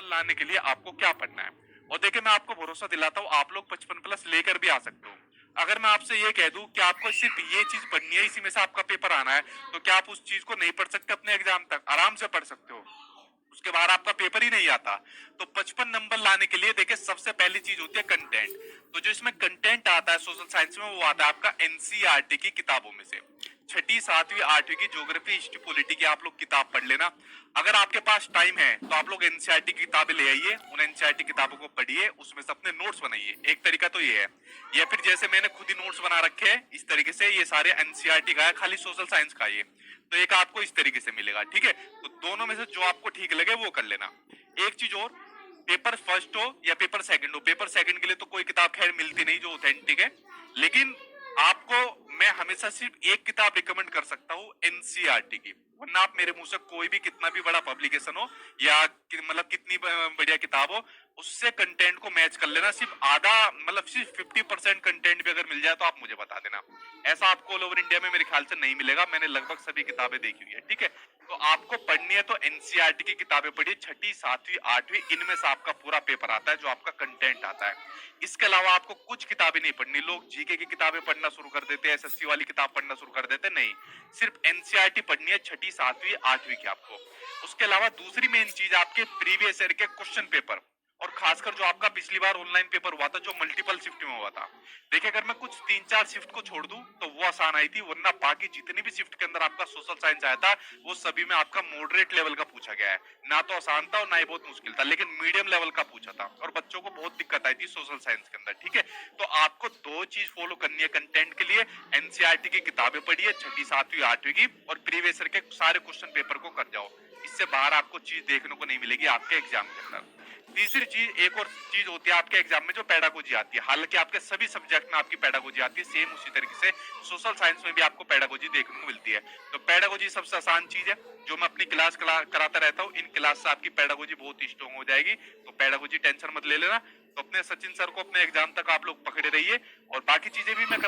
लाने के लिए आपको क्या पढ़ना है। और देखिए मैं आपको भरोसा दिलाता हूँ, आप लोग 55 प्लस लेकर भी आ सकते हो। अगर मैं आपसे ये कह दूं कि आपको सिर्फ ये चीज पढ़नी है, इसी में से आपका पेपर आना है, तो क्या आप उस चीज को नहीं पढ़ सकते? अपने एग्जाम तक आराम से पढ़ सकते हो, उसके बाद आपका पेपर ही नहीं आता। तो 55 नंबर लाने के लिए देखिए सबसे पहली चीज होती है कंटेंट। तो जो इसमें कंटेंट आता है सोशल साइंस में, वो आता है आपका एनसीईआरटी की किताबों में से। छठी, सातवीं, आठवीं की ज्योग्राफी, हिस्ट्री, पॉलिटी की आप लोग किताब पढ़ लेना। अगर आपके पास टाइम है तो आप लोग एनसीईआरटी की किताबें ले आइए, उन एनसीईआरटी किताबों को पढ़िए, उसमें से अपने नोट्स बनाइए। एक तरीका तो ये है, या फिर जैसे मैंने खुद ही नोट्स बना रखे हैं इस तरीके से, ये सारे एनसीईआरटी का है, खाली सोशल साइंस का ये। तो एक आपको इस तरीके से मिलेगा, ठीक है। तो दोनों में से जो आपको ठीक लगे वो कर लेना। एक चीज और, पेपर फर्स्ट हो या पेपर सेकंड हो, पेपर सेकंड के लिए तो कोई किताब खैर मिलती नहीं जो ऑथेंटिक है, लेकिन आपको मैं हमेशा सिर्फ एक किताब रिकमेंड कर सकता हूँ एनसीईआरटी की। वरना आप मेरे मुंह से कोई भी कितना भी बड़ा पब्लिकेशन हो या मतलब कितनी बढ़िया किताब हो, उससे कंटेंट को मैच कर लेना। सिर्फ आधा मतलब सिर्फ 50% कंटेंट भी अगर मिल जाए तो आप मुझे बता देना। ऐसा आपको ऑल ओवर इंडिया में मेरे ख्याल से नहीं मिलेगा, मैंने लगभग सभी किताबें देखी हुई है, ठीक है। तो आपको पढ़नी है तो एनसीईआरटी की किताबें पढ़िए, छठी, सातवीं, आठवीं, इनमें से आपका पूरा पेपर आता है जो आपका कंटेंट आता है। इसके अलावा आपको कुछ किताबें नहीं पढ़नी। लोग जीके की किताबें पढ़ना शुरू कर देते हैं, एसएससी वाली किताब पढ़ना शुरू कर देते हैं, नहीं, सिर्फ एनसीईआरटी पढ़नी है छठी, सातवीं, आठवीं की आपको। उसके अलावा दूसरी मेन चीज आपके प्रीवियस ईयर के क्वेश्चन पेपर, और खासकर जो आपका पिछली बार ऑनलाइन पेपर हुआ था जो मल्टीपल शिफ्ट में हुआ था। देखिए अगर मैं कुछ 3-4 शिफ्ट को छोड़ दूं तो वो आसान आई थी, वरना बाकी जितनी भी शिफ्ट के अंदर आपका सोशल साइंस आया था वो सभी में आपका मॉडरेट लेवल का पूछा गया है। ना तो आसान था और ना ही बहुत मुश्किल था, लेकिन मीडियम लेवल का पूछा था और बच्चों को बहुत दिक्कत आई थी सोशल साइंस के अंदर, ठीक है। तो आपको दो चीज फॉलो करनी है कंटेंट के लिए, एनसीईआरटी की किताबें पढ़िए छठी, सातवीं, आठवीं की, और प्रीवियस ईयर के सारे क्वेश्चन पेपर को कर जाओ। इससे बाहर आपको चीज देखने को नहीं मिलेगी आपके एग्जाम के अंदर। तीसरी चीज, एक और चीज होती है आपके एग्जाम में जो पेडागोजी आती है, हालांकि आपके सभी सब्जेक्ट में आपकी पेडागोजी आती है, सेम उसी तरीके से सोशल साइंस में भी आपको पेडागोजी देखने को मिलती है। तो पेडागोजी सबसे आसान चीज है जो मैं अपनी क्लास कराता रहता हूँ। इन क्लास से आपकी पेडागोजी बहुत स्ट्रॉन्ग हो जाएगी, तो पेडागोजी टेंशन मत ले लेना। तो अपने सचिन सर को अपने एग्जाम तक आप लोग पकड़े रहिए, और बाकी चीजें भी मैं